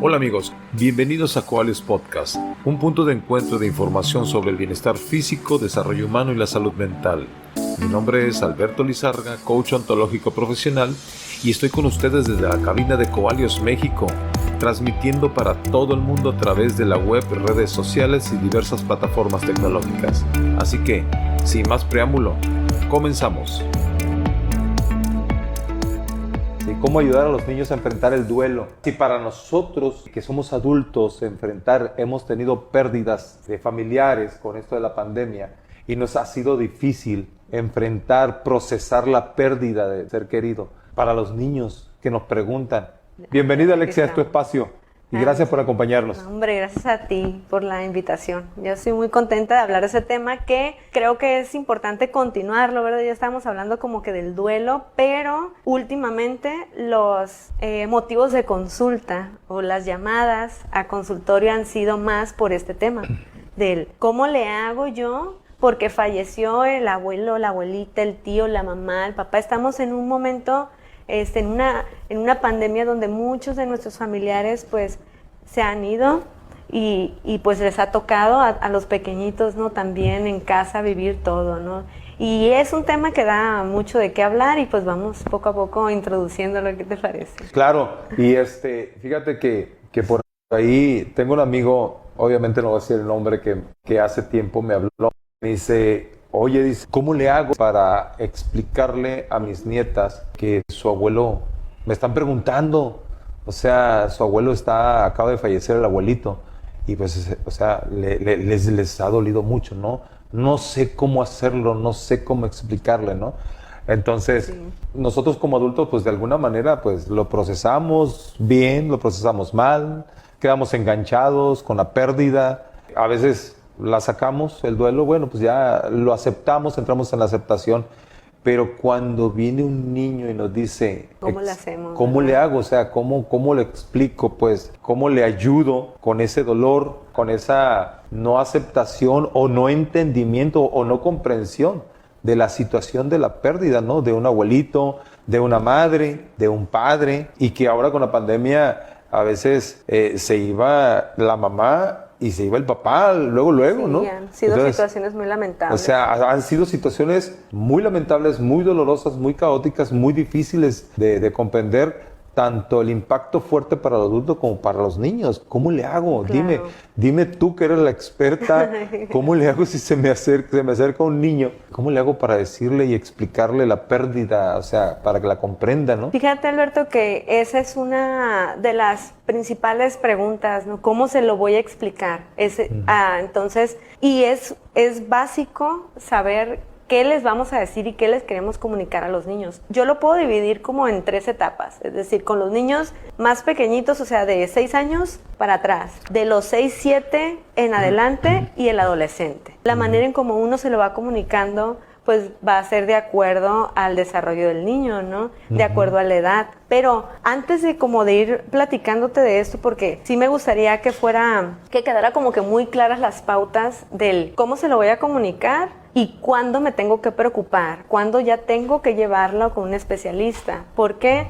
Hola amigos, bienvenidos a Coalios Podcast, un punto de encuentro de información sobre el bienestar físico, desarrollo humano y la salud mental. Mi nombre es Alberto Lizarga, coach ontológico profesional, y estoy con ustedes desde la cabina de Coalios México, transmitiendo para todo el mundo a través de la web, redes sociales y diversas plataformas tecnológicas. Así que, sin más preámbulo, comenzamos. Y cómo ayudar a los niños a enfrentar el duelo. Si para nosotros que somos adultos hemos tenido pérdidas de familiares con esto de la pandemia y nos ha sido difícil procesar la pérdida de ser querido. Para los niños que nos preguntan. Bienvenida, Alexia, a tu espacio y gracias por acompañarnos. Hombre, gracias a ti por la invitación. Yo estoy muy contenta de hablar de ese tema que creo que es importante continuarlo, ¿verdad? Ya estamos hablando como que del duelo, pero últimamente los motivos de consulta o las llamadas a consultorio han sido más por este tema, del cómo le hago yo porque falleció el abuelo, la abuelita, el tío, la mamá, el papá. Estamos en un momento en una pandemia donde muchos de nuestros familiares pues se han ido y pues les ha tocado a los pequeñitos, ¿no? También en casa vivir todo, ¿no? Y es un tema que da mucho de qué hablar y pues vamos poco a poco introduciéndolo. ¿Qué te parece? Claro, y fíjate que por ahí tengo un amigo, obviamente no voy a decir el nombre, que hace tiempo me habló, me dice... Oye, dice, ¿cómo le hago para explicarle a mis nietas que su abuelo, me están preguntando, o sea, su abuelo acaba de fallecer el abuelito, y pues, o sea, les ha dolido mucho, ¿no? No sé cómo hacerlo, no sé cómo explicarle, ¿no? Entonces, sí. Nosotros como adultos, pues de alguna manera, pues lo procesamos bien, lo procesamos mal, quedamos enganchados con la pérdida, a veces... la sacamos, el duelo, bueno, pues ya lo aceptamos, entramos en la aceptación, pero cuando viene un niño y nos dice... ¿Cómo le hacemos? ¿Cómo le hago? O sea, ¿cómo le explico? Pues, ¿cómo le ayudo con ese dolor, con esa no aceptación o no entendimiento o no comprensión de la situación de la pérdida, ¿no? De un abuelito, de una madre, de un padre, y que ahora con la pandemia a veces se iba la mamá y se iba el papá luego, sí, ¿no? Han sido situaciones muy lamentables. O sea, han sido situaciones muy lamentables, muy dolorosas, muy caóticas, muy difíciles de comprender, tanto el impacto fuerte para el adulto como para los niños. ¿Cómo le hago? Claro. Dime tú que eres la experta, ¿cómo le hago si se me acerca un niño? ¿Cómo le hago para decirle y explicarle la pérdida, o sea, para que la comprenda, ¿no? Fíjate, Alberto, que esa es una de las principales preguntas, ¿no? ¿Cómo se lo voy a explicar? Entonces, y es básico saber qué les vamos a decir y qué les queremos comunicar a los niños. Yo lo puedo dividir como en 3 etapas, es decir, con los niños más pequeñitos, o sea, de 6 años para atrás, de los 6, 7 en adelante y el adolescente. La manera en cómo uno se lo va comunicando pues va a ser de acuerdo al desarrollo del niño, ¿no? De acuerdo a la edad. Pero antes de ir platicándote de esto, porque sí me gustaría que quedara como que muy claras las pautas del cómo se lo voy a comunicar y cuándo me tengo que preocupar, cuándo ya tengo que llevarlo con un especialista. ¿Por qué?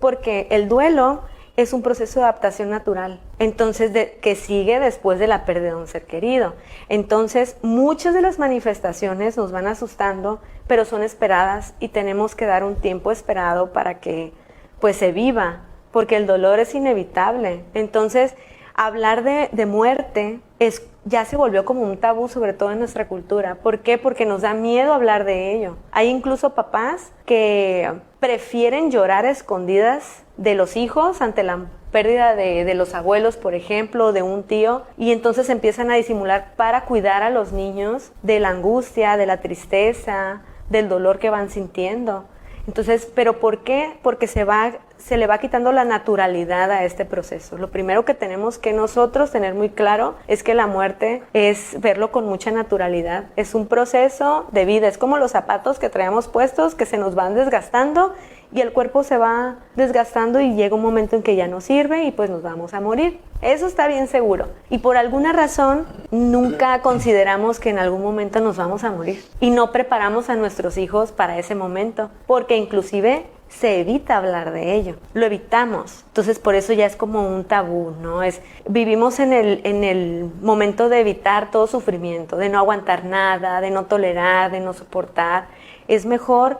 Porque el duelo es un proceso de adaptación natural, entonces que sigue después de la pérdida de un ser querido. Entonces, muchas de las manifestaciones nos van asustando, pero son esperadas y tenemos que dar un tiempo esperado para que pues se viva, porque el dolor es inevitable. Entonces, hablar de muerte ya se volvió como un tabú, sobre todo en nuestra cultura. ¿Por qué? Porque nos da miedo hablar de ello. Hay incluso papás que prefieren llorar a escondidas de los hijos ante la pérdida de los abuelos, por ejemplo, de un tío, y entonces empiezan a disimular para cuidar a los niños de la angustia, de la tristeza, del dolor que van sintiendo. Entonces, ¿pero por qué? Porque se le va quitando la naturalidad a este proceso. Lo primero que tenemos que nosotros tener muy claro es que la muerte es verlo con mucha naturalidad. Es un proceso de vida, es como los zapatos que traemos puestos que se nos van desgastando y el cuerpo se va desgastando y llega un momento en que ya no sirve y pues nos vamos a morir. Eso está bien seguro. Y por alguna razón nunca consideramos que en algún momento nos vamos a morir y no preparamos a nuestros hijos para ese momento, porque inclusive se evita hablar de ello, lo evitamos. Entonces por eso ya es como un tabú, ¿no? Vivimos en el momento de evitar todo sufrimiento, de no aguantar nada, de no tolerar, de no soportar. Es mejor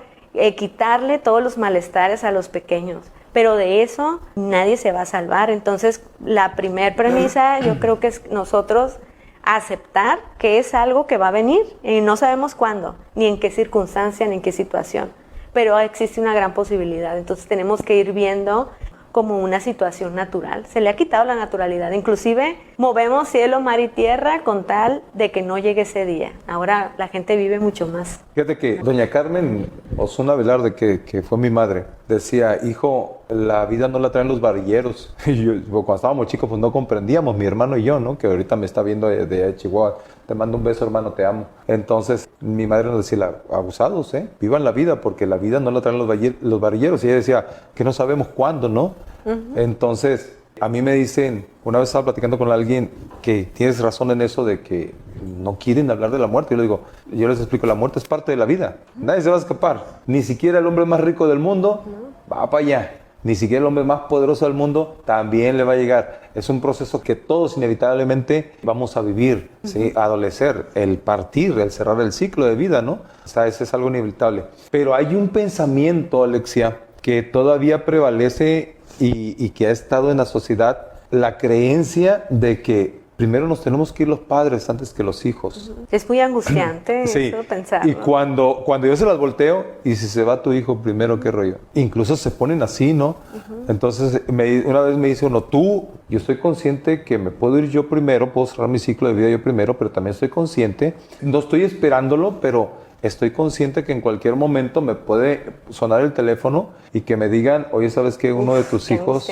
quitarle todos los malestares a los pequeños, pero de eso nadie se va a salvar. Entonces la primer premisa yo creo que es nosotros aceptar que es algo que va a venir y no sabemos cuándo, ni en qué circunstancia, ni en qué situación, pero existe una gran posibilidad. Entonces tenemos que ir viendo como una situación natural. Se le ha quitado la naturalidad, inclusive movemos cielo, mar y tierra con tal de que no llegue ese día. Ahora la gente vive mucho más. Fíjate que doña Carmen Osuna Velarde, que fue mi madre, decía, hijo, la vida no la traen los varilleros. Y yo, cuando estábamos chicos, pues no comprendíamos, mi hermano y yo, ¿no? Que ahorita me está viendo de Chihuahua. Te mando un beso, hermano, te amo. Entonces, mi madre nos decía, abusados, vivan la vida, porque la vida no la traen los varilleros. Y ella decía, que no sabemos cuándo, ¿no? Uh-huh. Entonces, a mí me dicen, una vez estaba platicando con alguien que tienes razón en eso de que no quieren hablar de la muerte. Yo les explico, la muerte es parte de la vida. Nadie se va a escapar. Ni siquiera el hombre más rico del mundo va para allá. Ni siquiera el hombre más poderoso del mundo también le va a llegar. Es un proceso que todos inevitablemente vamos a vivir, ¿sí? Adolecer, el partir, el cerrar el ciclo de vida, ¿no? O sea, ese es algo inevitable. Pero hay un pensamiento, Alexia, que todavía prevalece y que ha estado en la sociedad, la creencia de que primero nos tenemos que ir los padres antes que los hijos. Es muy angustiante sí. Eso pensarlo. Y cuando yo se las volteo, y si se va tu hijo primero, ¿qué rollo? Incluso se ponen así, ¿no? Uh-huh. Entonces, una vez me dice uno, yo estoy consciente que me puedo ir yo primero, puedo cerrar mi ciclo de vida yo primero, pero también estoy consciente, no estoy esperándolo, pero estoy consciente que en cualquier momento me puede sonar el teléfono y que me digan, oye, ¿sabes qué? Uno de tus hijos...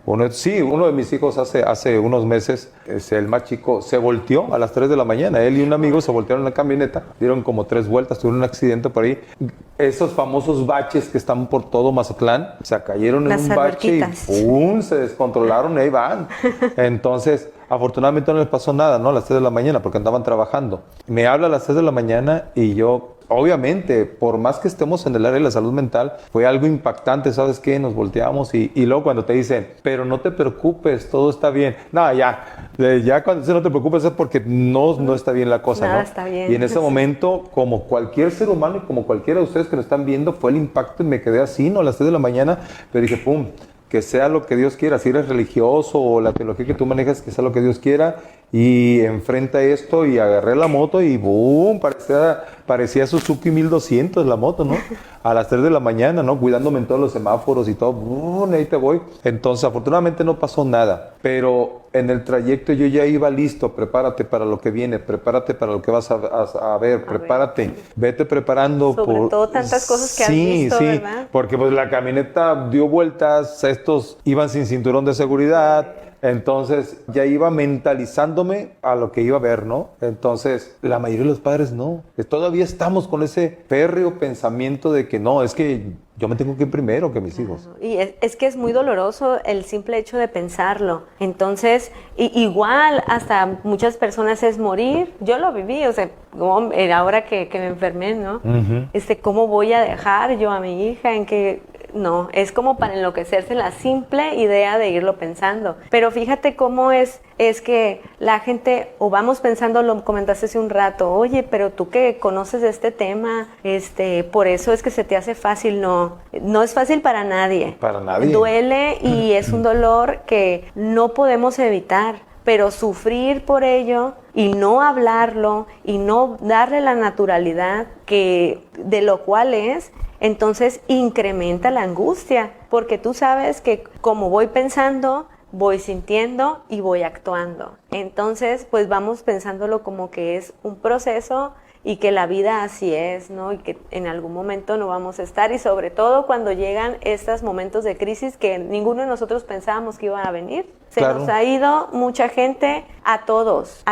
Uno de mis hijos hace unos meses, el más chico, se volteó a las 3 de la mañana. Él y un amigo se voltearon en la camioneta, dieron como 3 vueltas, tuvieron un accidente por ahí. Esos famosos baches que están por todo Mazatlán, se cayeron en un bache y ¡pum! Se descontrolaron y ahí van. Entonces, afortunadamente no les pasó nada, ¿no? A las 3 de la mañana, porque andaban trabajando. Me habla a las 3 de la mañana y yo... Obviamente, por más que estemos en el área de la salud mental, fue algo impactante, ¿sabes qué? Nos volteamos y luego cuando te dicen, pero no te preocupes, todo está bien. No, ya cuando dicen no te preocupes es porque no está bien la cosa, Nada ¿no? Está bien. Y en ese momento, como cualquier ser humano y como cualquiera de ustedes que nos están viendo, fue el impacto y me quedé así, ¿no? A las 3 de la mañana, pero dije, ¡pum! Que sea lo que Dios quiera, si eres religioso o la teología que tú manejas, que sea lo que Dios quiera, y enfrenta esto y agarré la moto y ¡boom! Parecía Suzuki 1200 la moto, ¿no? A las 3 de la mañana, ¿no? Cuidándome en todos los semáforos y todo, ¡boom! Ahí te voy. Entonces, afortunadamente no pasó nada, pero en el trayecto yo ya iba listo, prepárate para lo que viene, prepárate para lo que vas a ver, prepárate, vete preparando. Sobre todo tantas cosas que has visto, sí, ¿verdad? Porque pues la camioneta dio vueltas, estos iban sin cinturón de seguridad, entonces ya iba mentalizándome a lo que iba a ver, ¿no? Entonces la mayoría de los padres no, todavía estamos con ese férreo pensamiento de que no, es que yo me tengo que ir primero que mis hijos. Y es que es muy doloroso el simple hecho de pensarlo. Entonces, igual hasta muchas personas es morir. Yo lo viví, o sea, ahora que me enfermé, ¿no? Uh-huh. ¿Cómo voy a dejar yo a mi hija? No, es como para enloquecerse la simple idea de irlo pensando. Pero fíjate cómo es que la gente, o vamos pensando, lo comentaste hace un rato, oye, pero tú que conoces de este tema, por eso es que se te hace fácil. No es fácil para nadie. Para nadie. Duele y es un dolor que no podemos evitar. Pero sufrir por ello y no hablarlo y no darle la naturalidad de lo cual es, entonces incrementa la angustia, porque tú sabes que como voy pensando, voy sintiendo y voy actuando. Entonces, pues vamos pensándolo como que es un proceso y que la vida así es, ¿no? Y que en algún momento no vamos a estar, y sobre todo cuando llegan estos momentos de crisis que ninguno de nosotros pensábamos que iban a venir. Se nos ha ido mucha gente, a todos,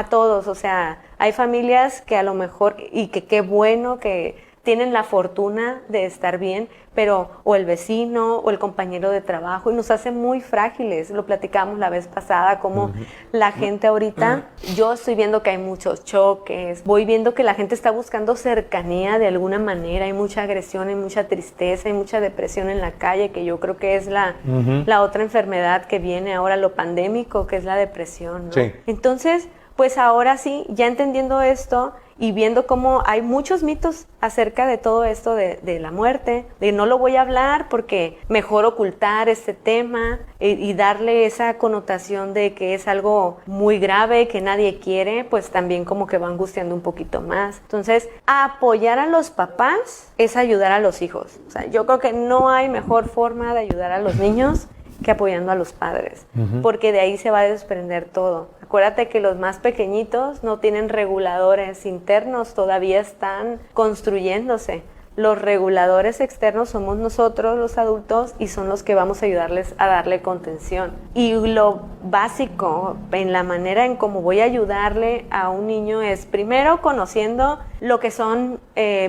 o sea, hay familias que a lo mejor, y que qué bueno que tienen la fortuna de estar bien, pero o el vecino o el compañero de trabajo, y nos hace muy frágiles. Lo platicamos la vez pasada, como la gente ahorita, yo estoy viendo que hay muchos choques, voy viendo que la gente está buscando cercanía de alguna manera, hay mucha agresión, hay mucha tristeza, hay mucha depresión en la calle, que yo creo que es la otra enfermedad que viene ahora, lo pandémico, que es la depresión, ¿no? Sí. Entonces, pues ahora sí, ya entendiendo esto y viendo cómo hay muchos mitos acerca de todo esto de la muerte, de no lo voy a hablar porque mejor ocultar este tema y darle esa connotación de que es algo muy grave, que nadie quiere, pues también como que va angustiando un poquito más. Entonces, apoyar a los papás es ayudar a los hijos. O sea, yo creo que no hay mejor forma de ayudar a los niños que apoyando a los padres, porque de ahí se va a desprender todo. Acuérdate que los más pequeñitos no tienen reguladores internos, todavía están construyéndose. Los reguladores externos somos nosotros, los adultos, y son los que vamos a ayudarles a darle contención. Y lo básico en la manera en cómo voy a ayudarle a un niño es primero conociendo lo que son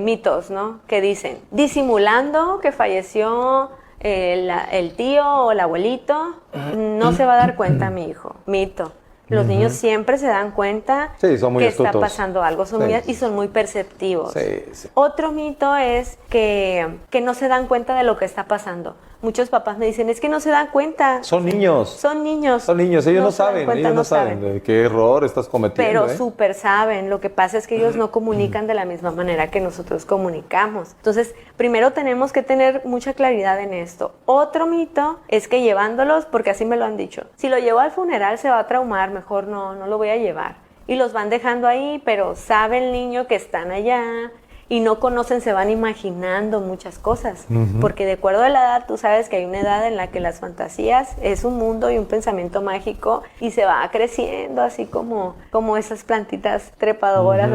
mitos, ¿no? Que dicen, disimulando que falleció el tío o el abuelito, no se va a dar cuenta mi hijo. Mito. Los niños siempre se dan cuenta son muy que astutos. está pasando algo, y son muy perceptivos. Sí. Otro mito es que no se dan cuenta de lo que está pasando. Muchos papás me dicen, es que no se dan cuenta. Son niños. Son niños. Ellos no saben de qué error estás cometiendo. Pero súper saben. Lo que pasa es que ellos no comunican de la misma manera que nosotros comunicamos. Entonces, primero tenemos que tener mucha claridad en esto. Otro mito es que llevándolos, porque así me lo han dicho, si lo llevo al funeral se va a traumar, mejor no lo voy a llevar. Y los van dejando ahí, pero sabe el niño que están allá, y no conocen, se van imaginando muchas cosas, porque de acuerdo a la edad, tú sabes que hay una edad en la que las fantasías es un mundo y un pensamiento mágico, y se va creciendo así como esas plantitas trepadoras,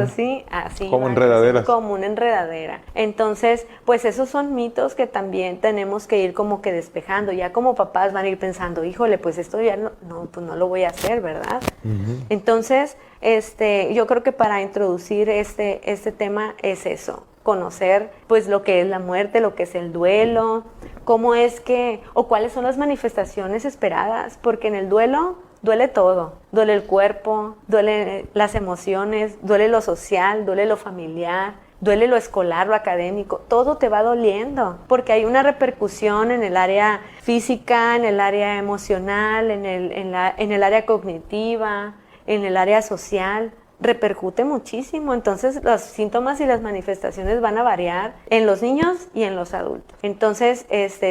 así como enredaderas. Como una enredadera. Entonces, pues esos son mitos que también tenemos que ir como que despejando. Ya como papás van a ir pensando, híjole, pues esto ya pues no lo voy a hacer, ¿verdad? Entonces, yo creo que para introducir este tema es eso, conocer pues lo que es la muerte, lo que es el duelo, cómo es que, o cuáles son las manifestaciones esperadas, porque en el duelo duele todo, duele el cuerpo, duele las emociones, duele lo social, duele lo familiar, duele lo escolar, lo académico, todo te va doliendo, porque hay una repercusión en el área física, en el área emocional, en el área cognitiva, en el área social, repercute muchísimo. Entonces los síntomas y las manifestaciones van a variar en los niños y en los adultos. Entonces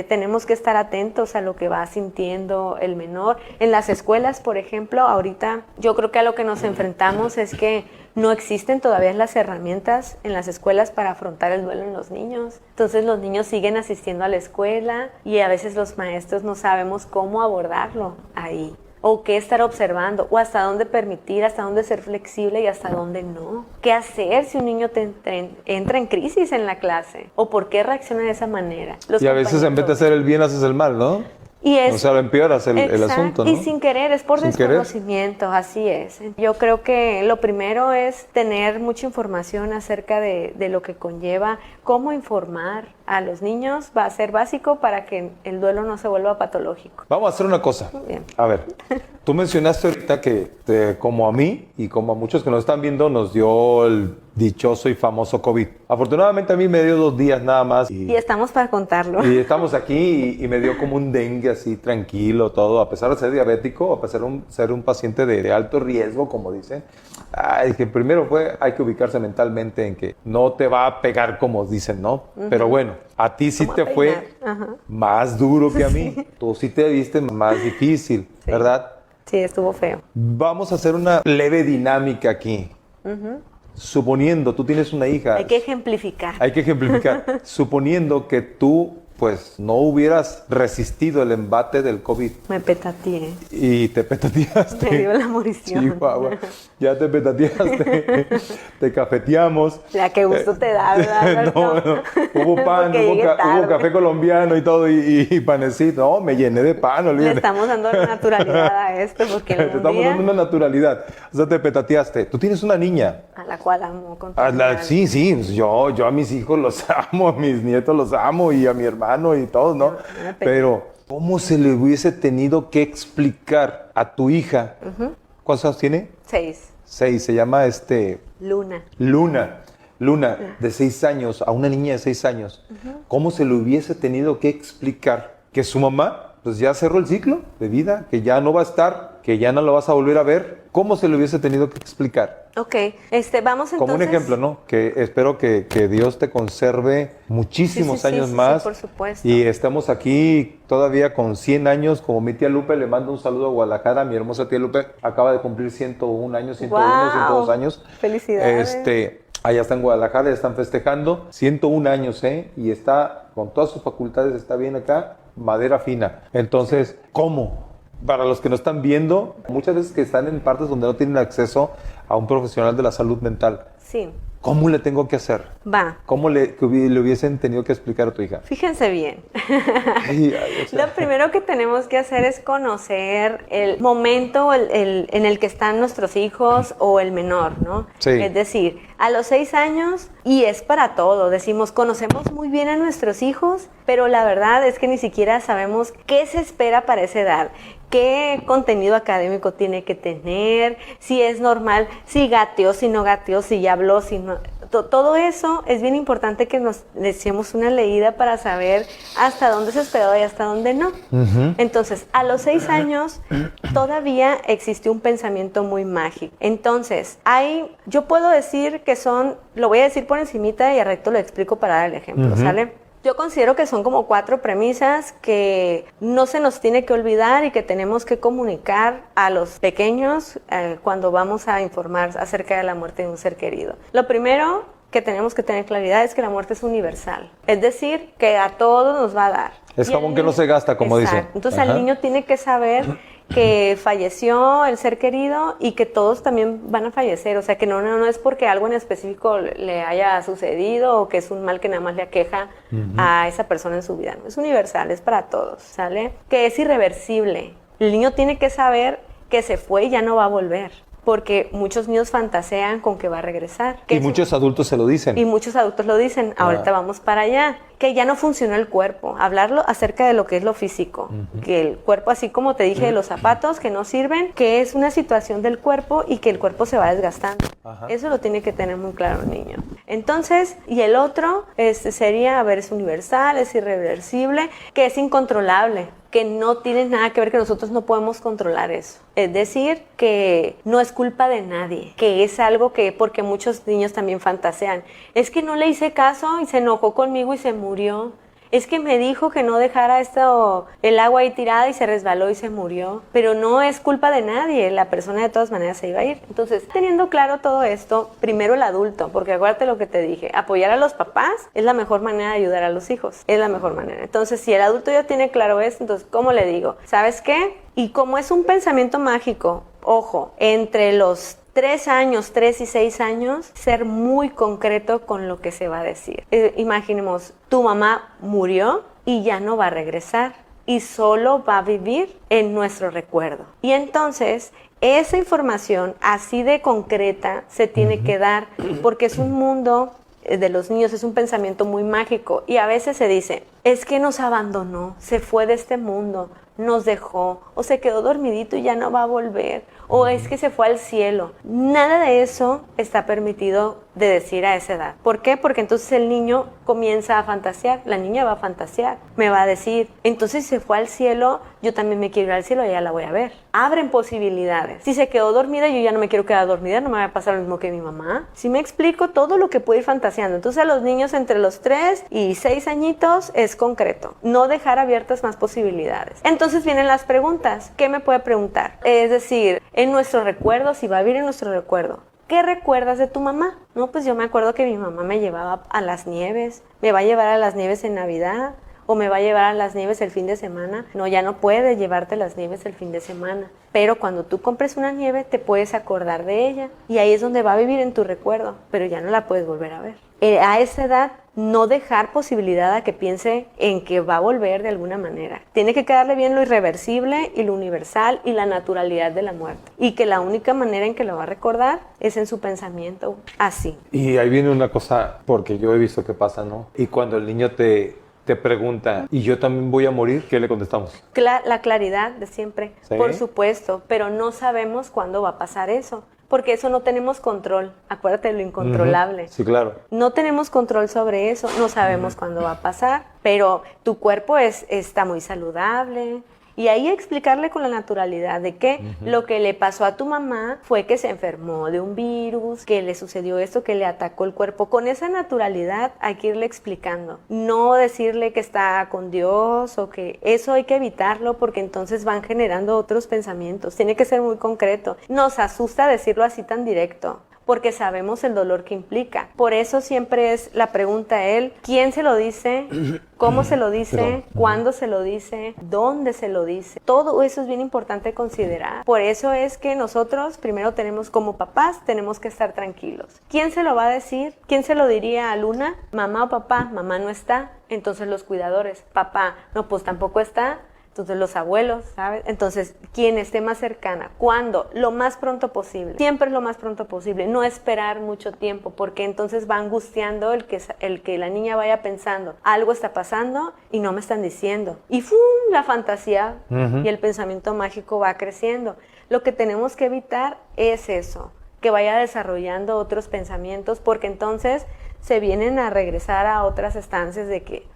tenemos que estar atentos a lo que va sintiendo el menor. En las escuelas, por ejemplo, ahorita yo creo que a lo que nos enfrentamos es que no existen todavía las herramientas en las escuelas para afrontar el duelo en los niños. Entonces los niños siguen asistiendo a la escuela y a veces los maestros no sabemos cómo abordarlo ahí, o qué estar observando, o hasta dónde permitir, hasta dónde ser flexible y hasta dónde no. ¿Qué hacer si un niño entra en crisis en la clase? ¿O por qué reacciona de esa manera? Y a veces en vez de hacer el bien haces el mal, ¿no? O sea, lo empeoras el asunto, ¿no? Y sin querer, es por desconocimiento, así es. Yo creo que lo primero es tener mucha información acerca de lo que conlleva, cómo informar a los niños va a ser básico para que el duelo no se vuelva patológico. Vamos a hacer una cosa. Muy bien. A ver, tú mencionaste ahorita que como a mí y como a muchos que nos están viendo nos dio el dichoso y famoso COVID. Afortunadamente a mí me dio 2 días nada más. Y estamos para contarlo. Y estamos aquí y me dio como un dengue así tranquilo todo, a pesar de ser diabético, a pesar de ser un paciente de alto riesgo, como dicen. Que primero hay que ubicarse mentalmente en que no te va a pegar como dicen, ¿no? Pero bueno, a ti sí te fue más duro que a mí. Tú sí te viste más difícil, ¿verdad? Sí, estuvo feo. Vamos a hacer una leve dinámica aquí. Suponiendo, tú tienes una hija. Hay que ejemplificar. Suponiendo que tú pues no hubieras resistido el embate del COVID. Me petateé. Y te petateaste. Me dio la morición. Chihuahua. Ya te petateaste. Te cafeteamos. Ya, qué gusto te da, ¿verdad? No, hubo pan, hubo café colombiano y todo, y panecito. No, me llené de pan, olvídate. Le estamos dando naturalidad a esto, porque te estamos dando una naturalidad. O sea, te petateaste. Tú tienes una niña. A la cual amo con todo Sí, yo a mis hijos los amo, a mis nietos los amo, y a mi hermano y todos, ¿no? Pero, ¿cómo se le hubiese tenido que explicar a tu hija? ¿Cuántos años tiene? 6. 6, se llama Luna, de 6 años, a una niña de 6 años. ¿Cómo se le hubiese tenido que explicar que su mamá, pues ya cerró el ciclo de vida, que ya no va a estar, que ya no lo vas a volver a ver? ¿Cómo se le hubiese tenido que explicar? Ok, vamos entonces... Como un ejemplo, ¿no? Que espero que Dios te conserve muchísimos años más. Sí, por supuesto. Y estamos aquí todavía con 100 años, como mi tía Lupe, le mando un saludo a Guadalajara, mi hermosa tía Lupe, acaba de cumplir 101 años, 101, 102 años. Felicidades. Allá está en Guadalajara, ya están festejando 101 años, y está con todas sus facultades, está bien acá, madera fina. Entonces, ¿cómo? Para los que no están viendo, muchas veces que están en partes donde no tienen acceso a un profesional de la salud mental. Sí. ¿Cómo le tengo que hacer? ¿Cómo le hubiesen tenido que explicar a tu hija? Fíjense bien. Lo primero que tenemos que hacer es conocer el momento en el que están nuestros hijos o el menor, ¿no? Sí. Es decir, a los 6 años, y es para todo, decimos, conocemos muy bien a nuestros hijos, pero la verdad es que ni siquiera sabemos qué se espera para esa edad. ¿Qué contenido académico tiene que tener? Si es normal, si gateó, si no gateó, si ya habló, si no... Todo eso es bien importante que nos echemos una leída para saber hasta dónde se esperó y hasta dónde no. Entonces, a los 6 años todavía existe un pensamiento muy mágico. Entonces, yo puedo decir que lo voy a decir por encimita y al recto lo explico para dar el ejemplo, ¿sale? Yo considero que son como 4 premisas que no se nos tiene que olvidar y que tenemos que comunicar a los pequeños cuando vamos a informar acerca de la muerte de un ser querido. Lo primero que tenemos que tener claridad es que la muerte es universal, es decir, que a todos nos va a dar. Es jabón que no se gasta, como dicen. Entonces el niño tiene que saber que falleció el ser querido y que todos también van a fallecer, o sea que no es porque algo en específico le haya sucedido o que es un mal que nada más le aqueja a esa persona en su vida, no, es universal, es para todos, ¿sale? Que es irreversible, el niño tiene que saber que se fue y ya no va a volver, porque muchos niños fantasean con que va a regresar. Y muchos adultos se lo dicen. Y muchos adultos lo dicen, ahorita vamos para allá. Que ya no funcionó el cuerpo, hablarlo acerca de lo que es lo físico, que el cuerpo, así como te dije de los zapatos que no sirven, que es una situación del cuerpo y que el cuerpo se va desgastando. Eso lo tiene que tener muy claro el niño. Entonces, y el otro sería, es universal, es irreversible, que es incontrolable, que no tiene nada que ver, que nosotros no podemos controlar eso. Es decir, que no es culpa de nadie, que es algo que, porque muchos niños también fantasean, es que no le hice caso y se enojó conmigo y se murió. Es que me dijo que no dejara el agua ahí tirada y se resbaló y se murió. Pero no es culpa de nadie, la persona de todas maneras se iba a ir. Entonces, teniendo claro todo esto, primero el adulto, porque acuérdate lo que te dije, apoyar a los papás es la mejor manera de ayudar a los hijos, es la mejor manera. Entonces, si el adulto ya tiene claro esto, entonces, ¿cómo le digo? ¿Sabes qué? Y como es un pensamiento mágico, ojo, entre los 3 y 6 años, ser muy concreto con lo que se va a decir. Imaginemos, tu mamá murió y ya no va a regresar y solo va a vivir en nuestro recuerdo. Y entonces, esa información así de concreta se tiene que dar porque es un mundo de los niños, es un pensamiento muy mágico y a veces se dice, es que nos abandonó, se fue de este mundo, nos dejó o se quedó dormidito y ya no va a volver o es que se fue al cielo. Nada de eso está permitido de decir a esa edad. ¿Por qué? Porque entonces el niño comienza a fantasear, la niña va a fantasear, me va a decir, entonces si se fue al cielo, yo también me quiero ir al cielo y ya la voy a ver. Abren posibilidades. Si se quedó dormida, yo ya no me quiero quedar dormida, no me va a pasar lo mismo que mi mamá. Si me explico todo lo que puede ir fantaseando. Entonces a los niños entre los 3 y 6 añitos es concreto, no dejar abiertas más posibilidades. Entonces vienen las preguntas. ¿Qué me puede preguntar? Es decir, en nuestro recuerdo, si va a vivir en nuestro recuerdo, ¿qué recuerdas de tu mamá? No, pues yo me acuerdo que mi mamá me llevaba a las nieves, me va a llevar a las nieves en Navidad, o me va a llevar a las nieves el fin de semana. No, ya no puede llevarte las nieves el fin de semana. Pero cuando tú compres una nieve, te puedes acordar de ella. Y ahí es donde va a vivir en tu recuerdo, pero ya no la puedes volver a ver. A esa edad, no dejar posibilidad a que piense en que va a volver de alguna manera. Tiene que quedarle bien lo irreversible y lo universal y la naturalidad de la muerte. Y que la única manera en que lo va a recordar es en su pensamiento, así. Y ahí viene una cosa, porque yo he visto que pasa, ¿no? Y cuando el niño te pregunta, ¿y yo también voy a morir? ¿Qué le contestamos? La claridad de siempre, ¿Sí? Por supuesto, pero no sabemos cuándo va a pasar eso. Porque eso no tenemos control. Acuérdate de lo incontrolable. Sí, claro. No tenemos control sobre eso, no sabemos cuándo va a pasar, pero tu cuerpo está muy saludable. Y ahí explicarle con la naturalidad de que lo que le pasó a tu mamá fue que se enfermó de un virus, que le sucedió esto, que le atacó el cuerpo. Con esa naturalidad hay que irle explicando. No decirle que está con Dios o que eso hay que evitarlo porque entonces van generando otros pensamientos. Tiene que ser muy concreto. Nos asusta decirlo así tan directo, porque sabemos el dolor que implica. Por eso siempre es la pregunta a él, ¿quién se lo dice? ¿Cómo se lo dice? ¿Cuándo se lo dice? ¿Dónde se lo dice? Todo eso es bien importante considerar. Por eso es que nosotros primero tenemos, como papás, tenemos que estar tranquilos. ¿Quién se lo va a decir? ¿Quién se lo diría a Luna? ¿Mamá o papá? Mamá no está. Entonces los cuidadores. Papá, no, pues tampoco está. Entonces los abuelos, ¿sabes? Entonces, quien esté más cercana. ¿Cuándo? Lo más pronto posible. Siempre es lo más pronto posible. No esperar mucho tiempo, porque entonces va angustiando el que la niña vaya pensando, algo está pasando y no me están diciendo. Y ¡fum! La fantasía y el pensamiento mágico va creciendo. Lo que tenemos que evitar es eso, que vaya desarrollando otros pensamientos, porque entonces se vienen a regresar a otras estancias de que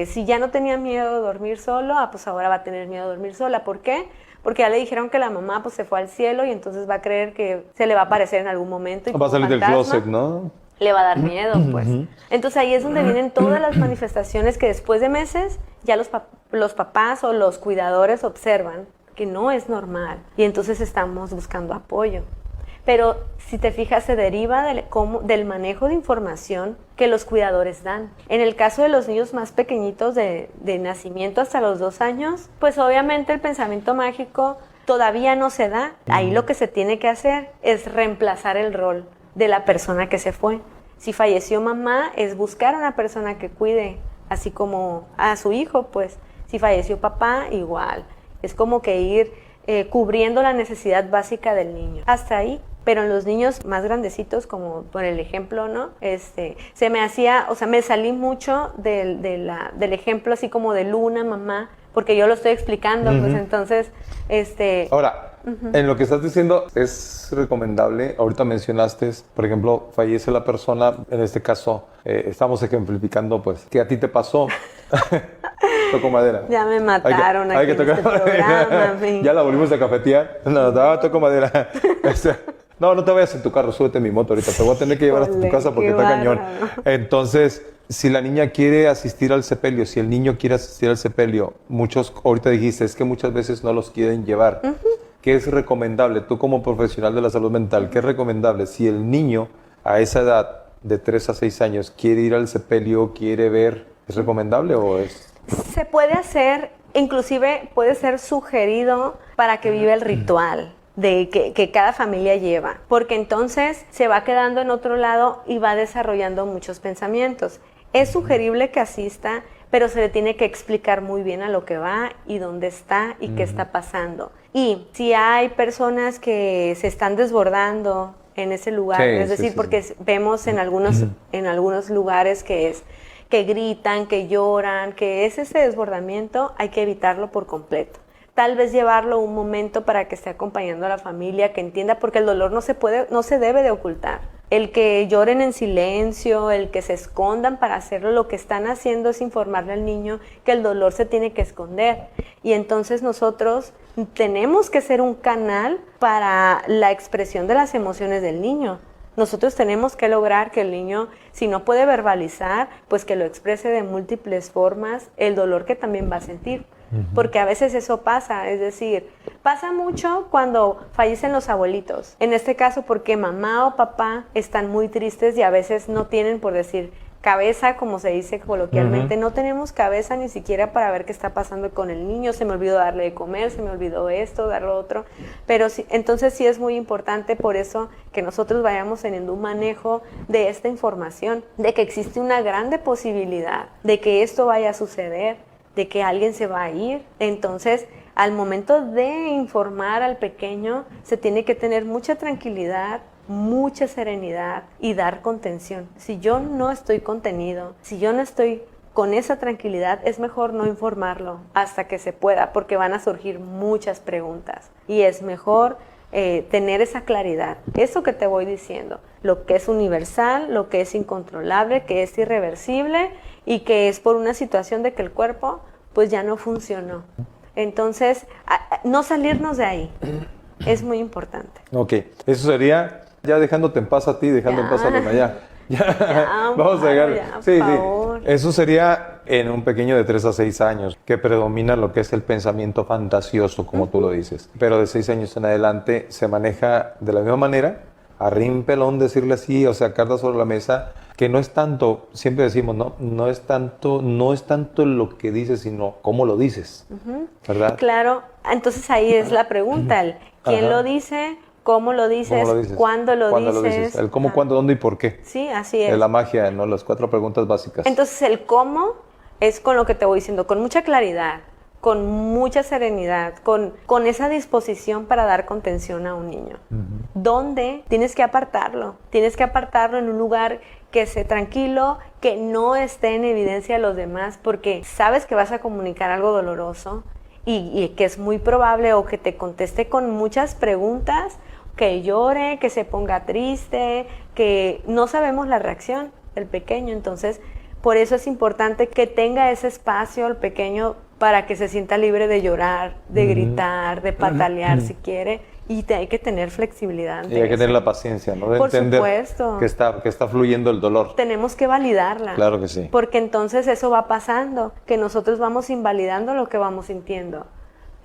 si ya no tenía miedo de dormir solo, pues ahora va a tener miedo de dormir sola. ¿Por qué? Porque ya le dijeron que la mamá pues se fue al cielo y entonces va a creer que se le va a aparecer en algún momento. Y va a salir del closet, ¿no? Le va a dar miedo, pues. Entonces ahí es donde vienen todas las manifestaciones que después de meses ya los papás o los cuidadores observan que no es normal. Y entonces estamos buscando apoyo. Pero si te fijas, se deriva del manejo de información que los cuidadores dan. En el caso de los niños más pequeñitos de nacimiento hasta los 2 años, pues obviamente el pensamiento mágico todavía no se da. Ahí lo que se tiene que hacer es reemplazar el rol de la persona que se fue. Si falleció mamá, es buscar a una persona que cuide, así como a su hijo, pues. Si falleció papá, igual. Es como que ir cubriendo la necesidad básica del niño. Hasta ahí. Pero en los niños más grandecitos, como por el ejemplo, ¿no? Se me hacía, o sea, me salí mucho del ejemplo así como de Luna, mamá, porque yo lo estoy explicando, pues entonces, Ahora, en lo que estás diciendo, es recomendable, ahorita mencionaste, por ejemplo, fallece la persona, en este caso, estamos ejemplificando, pues, que a ti te pasó. Toco madera. Ya me mataron hay que aquí en este programa. Ya la volvimos a cafetear. No, toco madera. No te vayas en tu carro, súbete en mi moto ahorita. Te voy a tener que llevar hasta tu casa porque está cañón. Entonces, si la niña quiere asistir al sepelio, si el niño quiere asistir al sepelio, muchos, ahorita dijiste, es que muchas veces no los quieren llevar. ¿Qué es recomendable? Tú como profesional de la salud mental, ¿qué es recomendable? Si el niño a esa edad de 3 a 6 años quiere ir al sepelio, quiere ver, ¿es recomendable o es...? Se puede hacer, inclusive puede ser sugerido para que viva el ritual de que cada familia lleva, porque entonces se va quedando en otro lado y va desarrollando muchos pensamientos. Es sugerible que asista, pero se le tiene que explicar muy bien a lo que va y dónde está y qué está pasando. Y si hay personas que se están desbordando en ese lugar, es decir, porque vemos en algunos lugares que gritan, que lloran, que es ese desbordamiento, hay que evitarlo por completo. Tal vez llevarlo un momento para que esté acompañando a la familia, que entienda, porque el dolor no se debe de ocultar. El que lloren en silencio, el que se escondan para hacerlo, lo que están haciendo es informarle al niño que el dolor se tiene que esconder. Y entonces nosotros tenemos que ser un canal para la expresión de las emociones del niño. Nosotros tenemos que lograr que el niño, si no puede verbalizar, pues que lo exprese de múltiples formas, el dolor que también va a sentir. Porque a veces eso pasa, es decir, pasa mucho cuando fallecen los abuelitos. En este caso porque mamá o papá están muy tristes y a veces no tienen, por decir, cabeza, como se dice coloquialmente, no tenemos cabeza ni siquiera para ver qué está pasando con el niño, se me olvidó darle de comer, se me olvidó esto, darle otro, pero sí, entonces sí es muy importante por eso que nosotros vayamos teniendo un manejo de esta información, de que existe una grande posibilidad de que esto vaya a suceder, de que alguien se va a ir. Entonces, al momento de informar al pequeño, se tiene que tener mucha tranquilidad, mucha serenidad y dar contención. Si yo no estoy contenido, si yo no estoy con esa tranquilidad, es mejor no informarlo hasta que se pueda, porque van a surgir muchas preguntas y es mejor tener esa claridad. Eso que te voy diciendo, lo que es universal, lo que es incontrolable, que es irreversible y que es por una situación de que el cuerpo pues ya no funcionó. Entonces, no salirnos de ahí es muy importante. Ok, eso sería ya dejándote en paz a ti, dejando en paz a Luna, ya. Vamos a llegar. Sí. Eso sería en un pequeño de 3 a 6 años, que predomina lo que es el pensamiento fantasioso, como tú lo dices. Pero de 6 años en adelante se maneja de la misma manera, a rimpelón decirle así, o sea, cartas sobre la mesa, que no es tanto, siempre decimos, no es tanto lo que dices, sino cómo lo dices, ¿verdad? Claro, entonces ahí es la pregunta, ¿quién lo dice? ¿Cómo lo dices? ¿Cuándo lo dices? El cómo, cuándo, dónde y por qué. Sí, así es. Es la magia, ¿no? Las 4 preguntas básicas. Entonces, el cómo es con lo que te voy diciendo, con mucha claridad, con mucha serenidad, con esa disposición para dar contención a un niño. ¿Dónde? Tienes que apartarlo en un lugar que esté tranquilo, que no esté en evidencia de los demás, porque sabes que vas a comunicar algo doloroso y que es muy probable o que te conteste con muchas preguntas, que llore, que se ponga triste, que no sabemos la reacción del pequeño. Entonces, por eso es importante que tenga ese espacio el pequeño para que se sienta libre de llorar, de gritar, de patalear si quiere. Y hay que tener flexibilidad. Y hay que tener la paciencia, ¿no? De por entender supuesto. Que está fluyendo el dolor. Tenemos que validarla. Claro que sí. Porque entonces eso va pasando, que nosotros vamos invalidando lo que vamos sintiendo.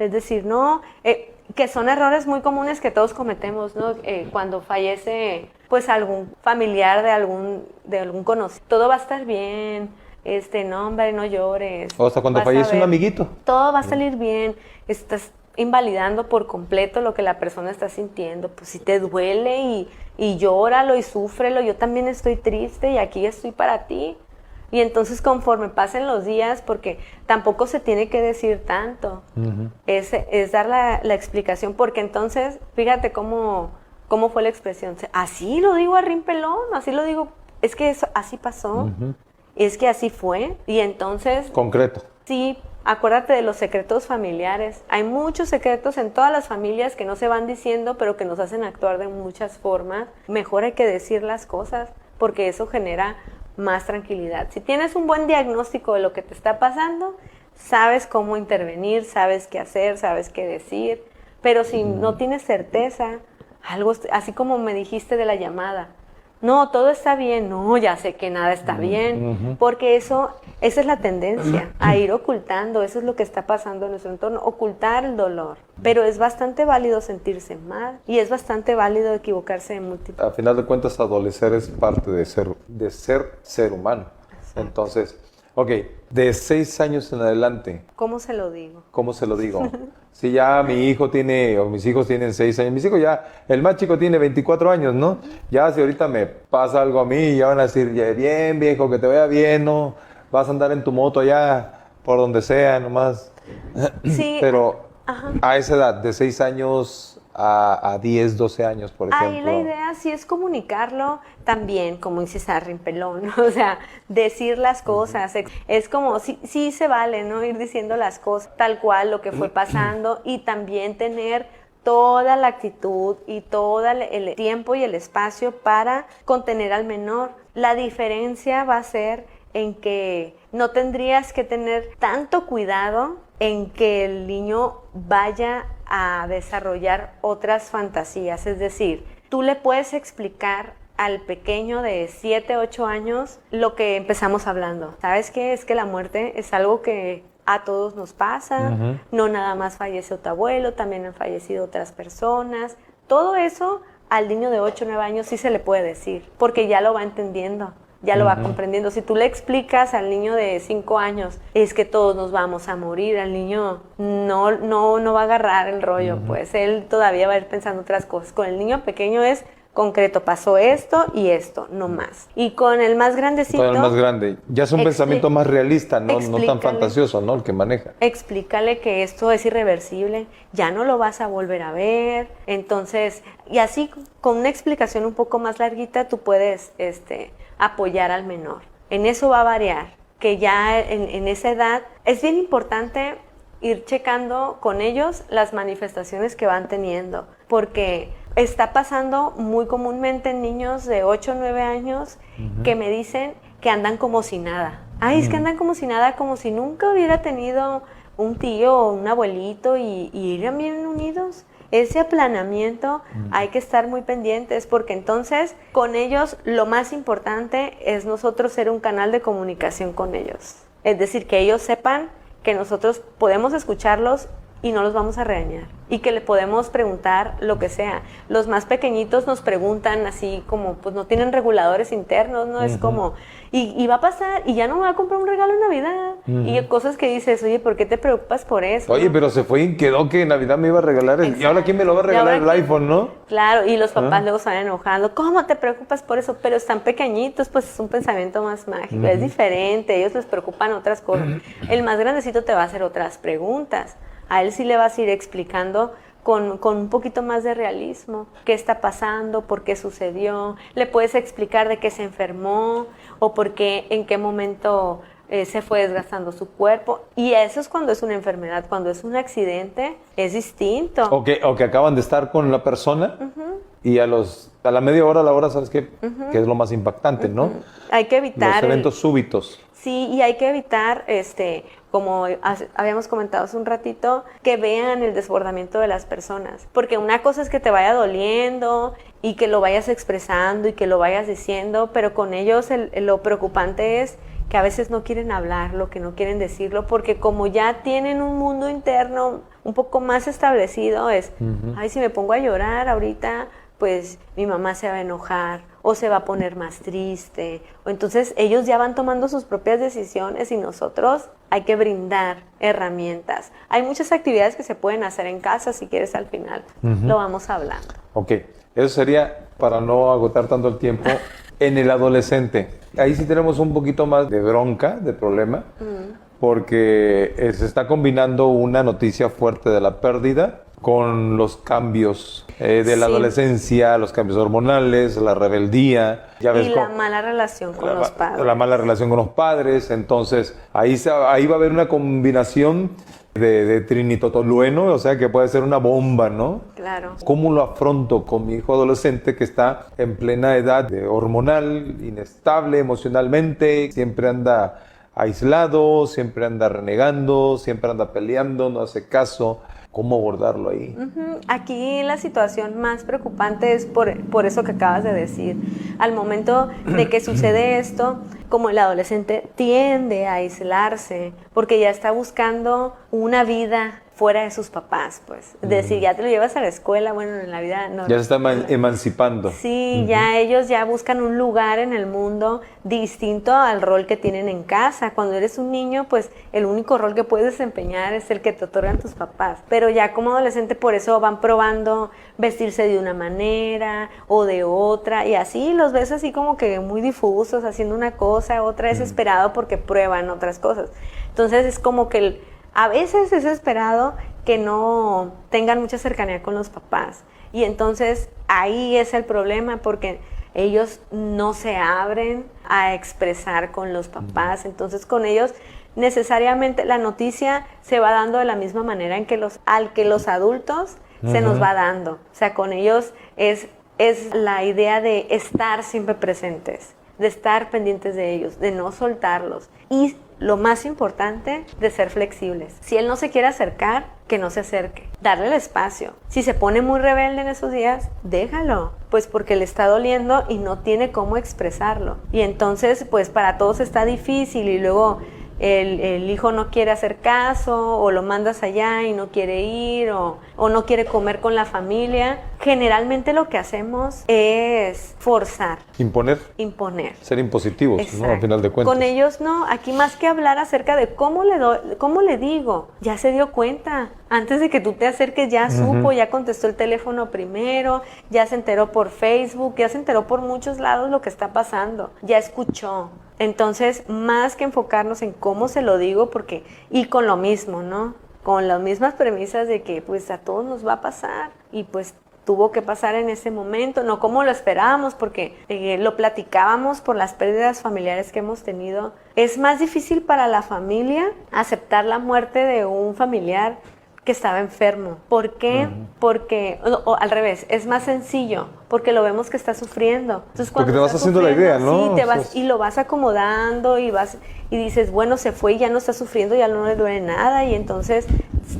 Es decir, no, que son errores muy comunes que todos cometemos, ¿no? Cuando fallece, pues, algún familiar de algún conocido. Todo va a estar bien, no, hombre, no llores. O hasta cuando fallece un amiguito. Todo va a salir bien. Estás invalidando por completo lo que la persona está sintiendo. Pues si te duele y llóralo y súfrelo, yo también estoy triste y aquí estoy para ti. Y entonces conforme pasen los días, porque tampoco se tiene que decir tanto, es dar la explicación, porque entonces, fíjate cómo fue la expresión. Así lo digo a rimpelón, así lo digo, es que eso así pasó, es que así fue, y entonces... Concreto. Sí, acuérdate de los secretos familiares. Hay muchos secretos en todas las familias que no se van diciendo, pero que nos hacen actuar de muchas formas. Mejor hay que decir las cosas, porque eso genera más tranquilidad. Si tienes un buen diagnóstico de lo que te está pasando, sabes cómo intervenir, sabes qué hacer, sabes qué decir, pero si no tienes certeza, algo así como me dijiste de la llamada, no, todo está bien, no, ya sé que nada está bien, porque esa es la tendencia, a ir ocultando, eso es lo que está pasando en nuestro entorno, ocultar el dolor, pero es bastante válido sentirse mal y es bastante válido equivocarse de múltiples. A final de cuentas, adolecer es parte de ser humano. Exacto. Entonces, ok, de 6 años en adelante. ¿Cómo se lo digo? ¿Cómo se lo digo? Si ya mi hijo mis hijos tienen 6 años, mis hijos ya, el más chico tiene 24 años, ¿no? Ya si ahorita me pasa algo a mí, ya van a decir, bien viejo, que te vaya bien, ¿no? Vas a andar en tu moto allá, por donde sea, nomás. Sí. Pero a esa edad, de 6 años a 10, 12 años, por ejemplo. Ahí la idea sí es comunicarlo también, como dices, a rimpelón, ¿no? O sea, decir las cosas. Es como, sí se vale, ¿no? Ir diciendo las cosas tal cual, lo que fue pasando, y también tener toda la actitud y todo el tiempo y el espacio para contener al menor. La diferencia va a ser en que no tendrías que tener tanto cuidado en que el niño vaya a desarrollar otras fantasías. Es decir, tú le puedes explicar al pequeño de 7, 8 años lo que empezamos hablando. ¿Sabes qué? Es que la muerte es algo que a todos nos pasa. No nada más falleció tu abuelo, también han fallecido otras personas. Todo eso al niño de 8 o 9 años sí se le puede decir, porque ya lo va entendiendo. ya lo va comprendiendo. Si tú le explicas al niño de 5 años, es que todos nos vamos a morir, al niño no va a agarrar el rollo, pues él todavía va a ir pensando otras cosas. Con el niño pequeño es concreto, pasó esto y esto, no más. Y con el más grandecito... Con el más grande, ya es un pensamiento más realista, no tan fantasioso, ¿no? El que maneja. Explícale que esto es irreversible, ya no lo vas a volver a ver, entonces, y así con una explicación un poco más larguita, tú puedes apoyar al menor. En eso va a variar, que ya en esa edad es bien importante ir checando con ellos las manifestaciones que van teniendo, porque está pasando muy comúnmente en niños de 8 o 9 años que me dicen que andan como si nada. Ay, es que andan como si nada, como si nunca hubiera tenido un tío o un abuelito y eran bien unidos. Ese aplanamiento hay que estar muy pendientes, porque entonces con ellos lo más importante es nosotros ser un canal de comunicación con ellos. Es decir, que ellos sepan que nosotros podemos escucharlos y no los vamos a regañar, y que le podemos preguntar lo que sea. Los más pequeñitos nos preguntan así como, pues no tienen reguladores internos, ¿no? Es como, y va a pasar, y ya no me va a comprar un regalo en Navidad. Y cosas que dices, oye, ¿por qué te preocupas por eso? Oye, pero se fue y quedó que en Navidad me iba a regalar y ahora ¿quién me lo va a regalar el iPhone, no? Claro, y los papás luego se van enojando. ¿Cómo te preocupas por eso? Pero están pequeñitos, pues es un pensamiento más mágico, es diferente, ellos les preocupan otras cosas. El más grandecito te va a hacer otras preguntas. A él sí le vas a ir explicando con un poquito más de realismo qué está pasando, por qué sucedió. Le puedes explicar de qué se enfermó o por qué, en qué momento se fue desgastando su cuerpo. Y eso es cuando es una enfermedad. Cuando es un accidente, es distinto. O que acaban de estar con la persona y a la media hora, a la hora, ¿sabes qué? Que es lo más impactante, ¿no? Hay que evitar... Los eventos súbitos. Sí, y hay que evitar, como habíamos comentado hace un ratito, que vean el desbordamiento de las personas. Porque una cosa es que te vaya doliendo y que lo vayas expresando y que lo vayas diciendo, pero con ellos lo preocupante es que a veces no quieren hablarlo, que no quieren decirlo, porque como ya tienen un mundo interno un poco más establecido, ay, si me pongo a llorar ahorita, pues mi mamá se va a enojar o se va a poner más triste, o entonces ellos ya van tomando sus propias decisiones y nosotros hay que brindar herramientas. Hay muchas actividades que se pueden hacer en casa, si quieres al final lo vamos hablando. Ok, eso sería, para no agotar tanto el tiempo, en el adolescente. Ahí sí tenemos un poquito más de bronca, de problema, porque se está combinando una noticia fuerte de la pérdida con los cambios de la adolescencia, los cambios hormonales, la rebeldía. Ya ves, y la mala relación con los padres. La mala relación con los padres. Entonces, ahí va a haber una combinación de trinitotolueno, o sea, que puede ser una bomba, ¿no? Claro. ¿Cómo lo afronto con mi hijo adolescente que está en plena edad hormonal, inestable emocionalmente, siempre anda aislado, siempre anda renegando, siempre anda peleando, no hace caso? ¿Cómo abordarlo ahí? Aquí la situación más preocupante es por eso que acabas de decir. Al momento de que sucede esto, como el adolescente tiende a aislarse, porque ya está buscando una vida fuera de sus papás, pues. Es decir, ya te lo llevas a la escuela, bueno, en la vida no. Ya se está emancipando. Sí, ya ellos ya buscan un lugar en el mundo distinto al rol que tienen en casa. Cuando eres un niño, pues el único rol que puedes desempeñar es el que te otorgan tus papás. Pero ya como adolescente, por eso van probando vestirse de una manera o de otra, y así los ves así como que muy difusos, haciendo una cosa, otra desesperado porque prueban otras cosas. Entonces es como que a veces es esperado que no tengan mucha cercanía con los papás, y entonces ahí es el problema, porque ellos no se abren a expresar con los papás. Entonces con ellos necesariamente la noticia se va dando de la misma manera en que los adultos se nos va dando. O sea, con ellos es la idea de estar siempre presentes, de estar pendientes de ellos, de no soltarlos, y lo más importante, de ser flexibles. Si él no se quiere acercar, que no se acerque. Darle el espacio. Si se pone muy rebelde en esos días, déjalo. Pues porque le está doliendo y no tiene cómo expresarlo. Y entonces, pues para todos está difícil, y luego el hijo no quiere hacer caso, o lo mandas allá y no quiere ir, o no quiere comer con la familia. Generalmente lo que hacemos es forzar. Imponer. Ser impositivos, Exacto. ¿no? Al final de cuentas. Con ellos no, aquí más que hablar acerca de cómo le digo, ya se dio cuenta. Antes de que tú te acerques ya supo, ya contestó el teléfono primero, ya se enteró por Facebook, ya se enteró por muchos lados lo que está pasando, ya escuchó. Entonces, más que enfocarnos en cómo se lo digo, porque, y con lo mismo, ¿no? Con las mismas premisas de que pues a todos nos va a pasar y pues tuvo que pasar en ese momento, no como lo esperábamos, porque lo platicábamos por las pérdidas familiares que hemos tenido. Es más difícil para la familia aceptar la muerte de un familiar que estaba enfermo. ¿Por qué? Porque, o al revés, es más sencillo, porque lo vemos que está sufriendo. Entonces, porque te vas haciendo la idea, ¿no? Sí, te vas, y lo vas acomodando y dices, bueno, se fue y ya no está sufriendo, ya no le duele nada, y entonces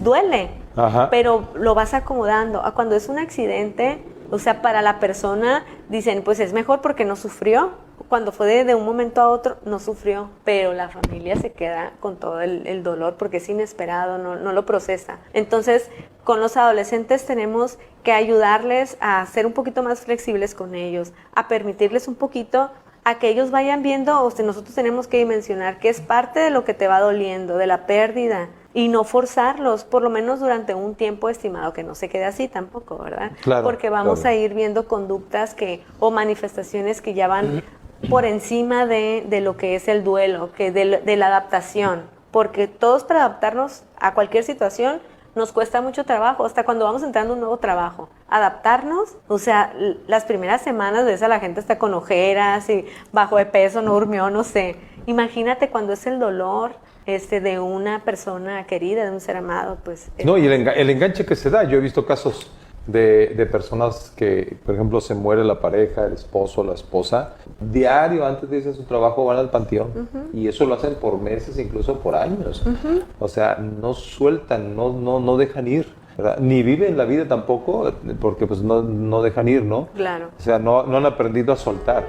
duele. Ajá. Pero lo vas acomodando. Cuando es un accidente, o sea, para la persona dicen, pues es mejor porque no sufrió. Cuando fue de un momento a otro, no sufrió, pero la familia se queda con todo el dolor porque es inesperado, no lo procesa. Entonces, con los adolescentes tenemos que ayudarles a ser un poquito más flexibles con ellos, a permitirles un poquito a que ellos vayan viendo, o sea, nosotros tenemos que dimensionar que es parte de lo que te va doliendo, de la pérdida, y no forzarlos, por lo menos durante un tiempo estimado, que no se quede así tampoco, ¿verdad? Claro, porque vamos a ir viendo conductas o manifestaciones que ya van por encima de lo que es el duelo, que de la adaptación, porque todos para adaptarnos a cualquier situación nos cuesta mucho trabajo, hasta cuando vamos entrando a un nuevo trabajo. Adaptarnos, o sea, las primeras semanas ves a la gente está con ojeras y bajo de peso, no durmió, no sé. Imagínate cuando es el dolor de una persona querida, de un ser amado, pues... No, y el enganche que se da, yo he visto casos de personas que, por ejemplo, se muere la pareja, el esposo, la esposa, diario antes de irse a su trabajo van al panteón, y eso lo hacen por meses, incluso por años. O sea, no sueltan, no dejan ir, ¿verdad? Ni viven la vida tampoco, porque pues no dejan ir, ¿no? Claro. O sea, no han aprendido a soltar.